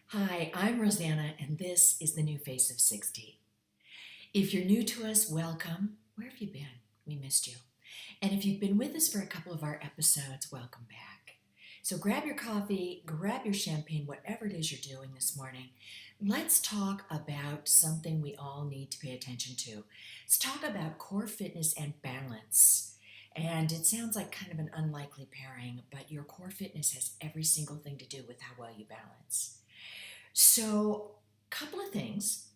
Hi, I'm Rosanna, and this is the new face of 60. If you're new to us, welcome. Where have you been? We missed you. And if you've been with us for a couple of our episodes, welcome back. So grab your coffee, grab your champagne, whatever it is you're doing this morning. Let's talk about something we all need to pay attention to. Let's talk about core fitness and balance. And it sounds like kind of an unlikely pairing, but your core fitness has every single thing to do with how well you balance. So, a couple of things.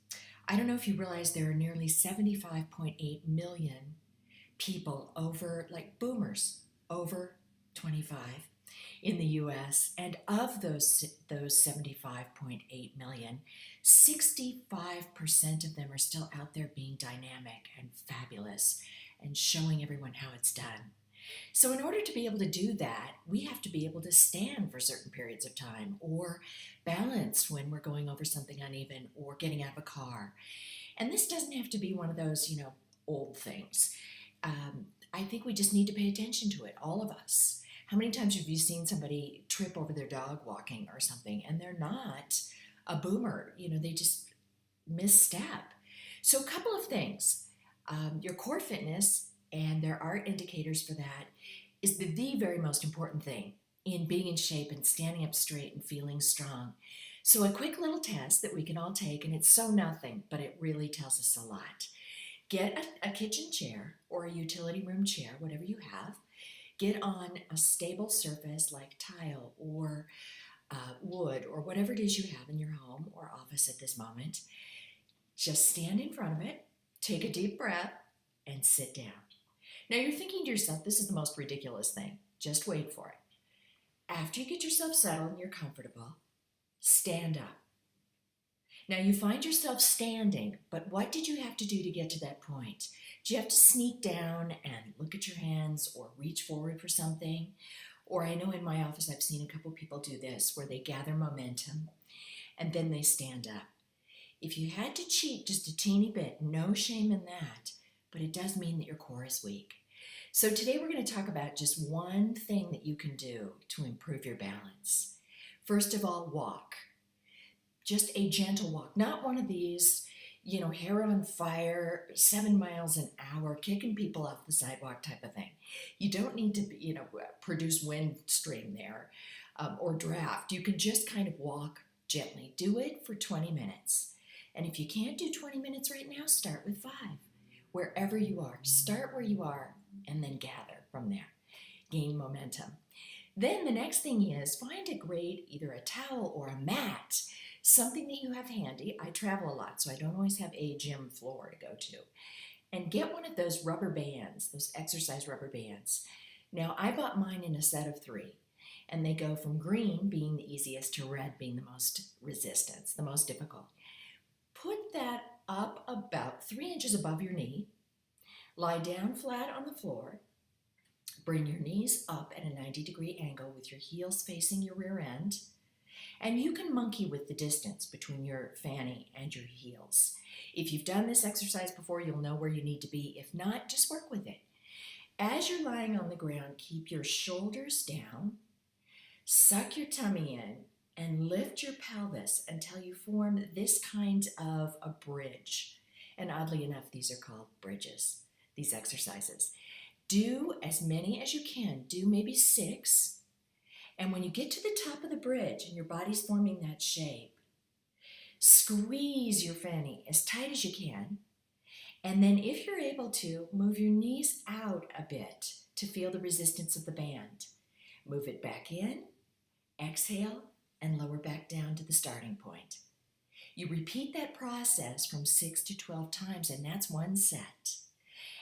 I don't know if you realize there are nearly 75.8 million people over, like boomers, over 25 in the US. And of those 75.8 million, 65% of them are still out there being dynamic and fabulous and showing everyone how it's done. So, in order to be able to do that, we have to be able to stand for certain periods of time or balance when we're going over something uneven or getting out of a car. And this doesn't have to be one of those, old things. I think we just need to pay attention to it, all of us. How many times have you seen somebody trip over their dog walking or something and they're not a boomer? They just misstep. So, a couple of things. Your core fitness, and there are indicators for that, is the very most important thing in being in shape and standing up straight and feeling strong. So, a quick little test that we can all take, and it's so nothing, but it really tells us a lot. Get a kitchen chair or a utility room chair, whatever you have. Get on a stable surface like tile or wood or whatever it is you have in your home or office at this moment. Just stand in front of it, take a deep breath, and sit down. Now you're thinking to yourself, this is the most ridiculous thing. Just wait for it. After you get yourself settled and you're comfortable, stand up. Now you find yourself standing, but what did you have to do to get to that point? Do you have to sneak down and look at your hands or reach forward for something? Or I know in my office I've seen a couple people do this where they gather momentum and then they stand up. If you had to cheat just a teeny bit, no shame in that, but it does mean that your core is weak. So today we're going to talk about just one thing that you can do to improve your balance. First of all, walk. Just a gentle walk, not one of these, hair on fire, 7 miles an hour, kicking people off the sidewalk type of thing. You don't need to, produce wind stream there or draft. You can just kind of walk gently. Do it for 20 minutes. And if you can't do 20 minutes right now, start with 5. Wherever you are, start where you are and then gather from there. Gain momentum. Then the next thing is find a great, either a towel or a mat, something that you have handy. I travel a lot, so I don't always have a gym floor to go to. And get one of those rubber bands, those exercise rubber bands. Now, I bought mine in a set of 3, and they go from green being the easiest to red being the most resistance, the most difficult. Put that up about 3 inches above your knee. Lie down flat on the floor. Bring your knees up at a 90-degree angle with your heels facing your rear end. And you can monkey with the distance between your fanny and your heels. If you've done this exercise before, you'll know where you need to be. If not, just work with it. As you're lying on the ground, keep your shoulders down, suck your tummy in, and lift your pelvis until you form this kind of a bridge. And oddly enough, these are called bridges, these exercises. Do as many as you can. Do maybe 6. And when you get to the top of the bridge and your body's forming that shape, squeeze your fanny as tight as you can. And then if you're able to, move your knees out a bit to feel the resistance of the band. Move it back in, exhale, and lower back down to the starting point. You repeat that process from 6 to 12 times, and that's one set.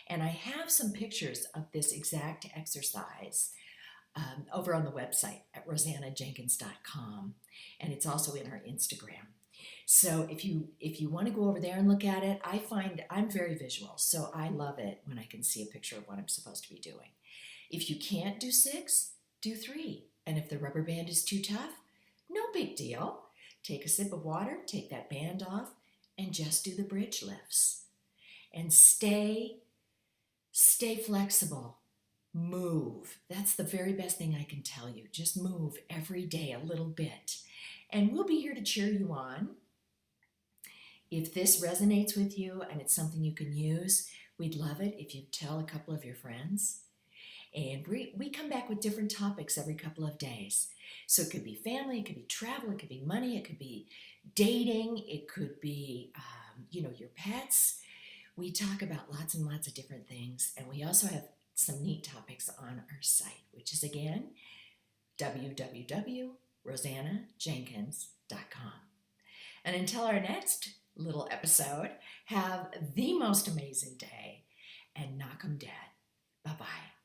And I have some pictures of this exact exercise over on the website at rosannajenkins.com, and it's also in our Instagram. So if you want to go over there and look at it, I find I'm very visual, so I love it when I can see a picture of what I'm supposed to be doing. If you can't do 6, do 3. And if the rubber band is too tough, no big deal. Take a sip of water, take that band off, and just do the bridge lifts. And stay flexible. Move. That's the very best thing I can tell you. Just move every day a little bit. and we'll be here to cheer you on. If this resonates with you and it's something you can use, we'd love it if you tell a couple of your friends. And we come back with different topics every couple of days. So it could be family, it could be travel, it could be money, it could be dating, it could be, your pets. We talk about lots and lots of different things. And we also have some neat topics on our site, which is again, www.rosannajenkins.com. And until our next little episode, have the most amazing day and knock 'em dead. Bye-bye.